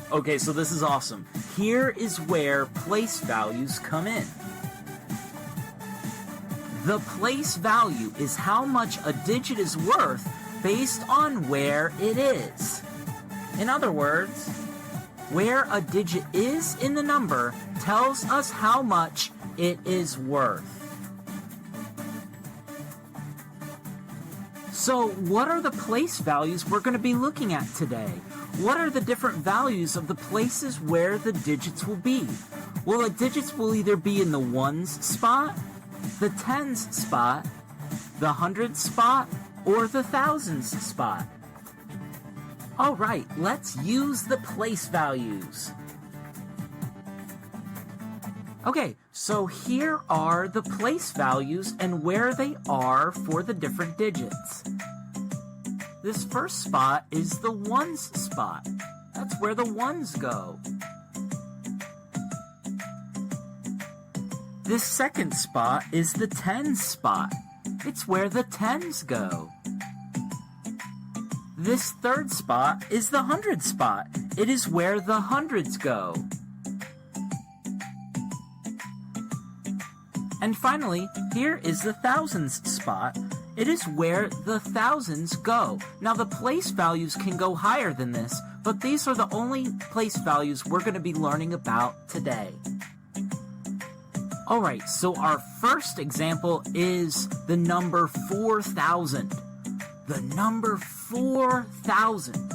Okay, so this is awesome. Here is where place values come in. The place value is how much a digit is worth based on where it is. In other words, where a digit is in the number tells us how much it is worth. So, what are the place values we're going to be looking at today? What are the different values of the places where the digits will be? Well, the digits will either be in the ones spot, the tens spot, the hundreds spot, or the thousands spot. Alright, let's use the place values. Okay, so here are the place values and where they are for the different digits. This first spot is the ones spot. That's where the ones go. This second spot is the tens spot. It's where the tens go. This third spot is the hundred spot. It is where the hundreds go. And finally, here is the thousands spot. It is where the thousands go. Now the place values can go higher than this, but these are the only place values we're going to be learning about today. Alright, so our first example is the number 4,000. The number 4,000.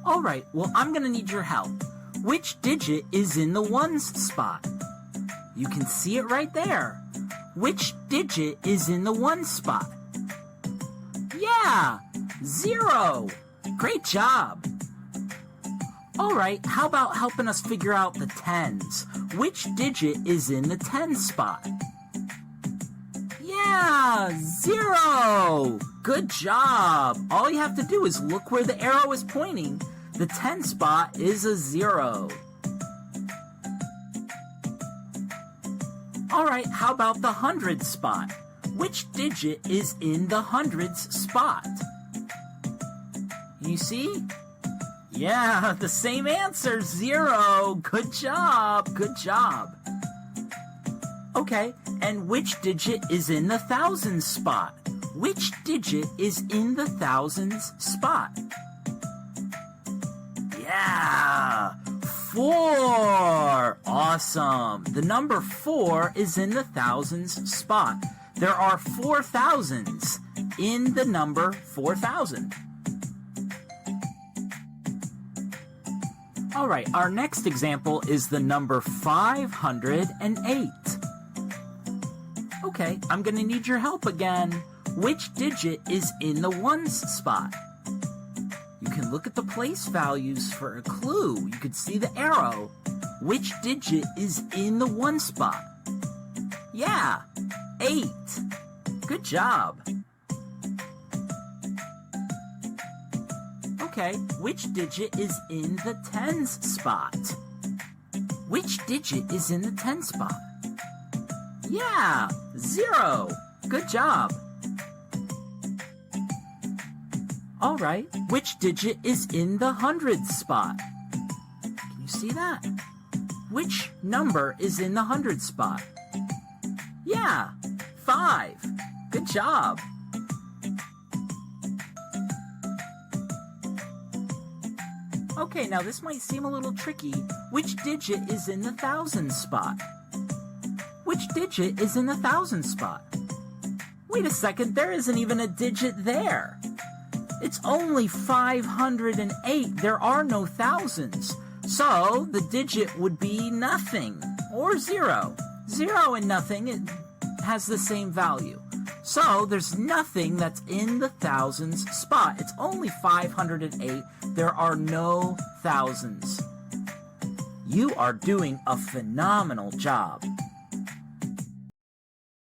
Alright, well I'm going to need your help. Which digit is in the ones spot? You can see it right there. Which digit is in the ones spot? Yeah, 0. Great job. Alright, how about helping us figure out the tens? Which digit is in the tens spot? Yeah, 0. Good job. All you have to do is look where the arrow is pointing. The 10 spot is a 0. Alright, how about the hundred spot? Which digit is in the hundreds spot? You see? Yeah, the same answer, 0. Good job, good job. Okay, and which digit is in the thousands spot? Which digit is in the thousands spot? Yeah, 4. Awesome. The number 4 is in the thousands spot. There are 4 thousands in the number 4,000. Alright, our next example is the number 508. Okay, I'm gonna need your help again. Which digit is in the ones spot? You can look at the place values for a clue. You can see the arrow. Which digit is in the one spot? Yeah, 8. Good job. Okay, which digit is in the tens spot? Which digit is in the tens spot? Yeah, 0. Good job. Alright, which digit is in the hundreds spot? Can you see that? Which number is in the hundreds spot? Yeah, 5. Good job. Okay, now this might seem a little tricky. Which digit is in the thousands spot? Which digit is in the thousands spot? Wait a second, there isn't even a digit there. It's only 508. There are no thousands. So the digit would be nothing or 0. 0 and nothing, it has the same value. So there's nothing that's in the thousands spot. It's only 508. There are no thousands. You are doing a phenomenal job.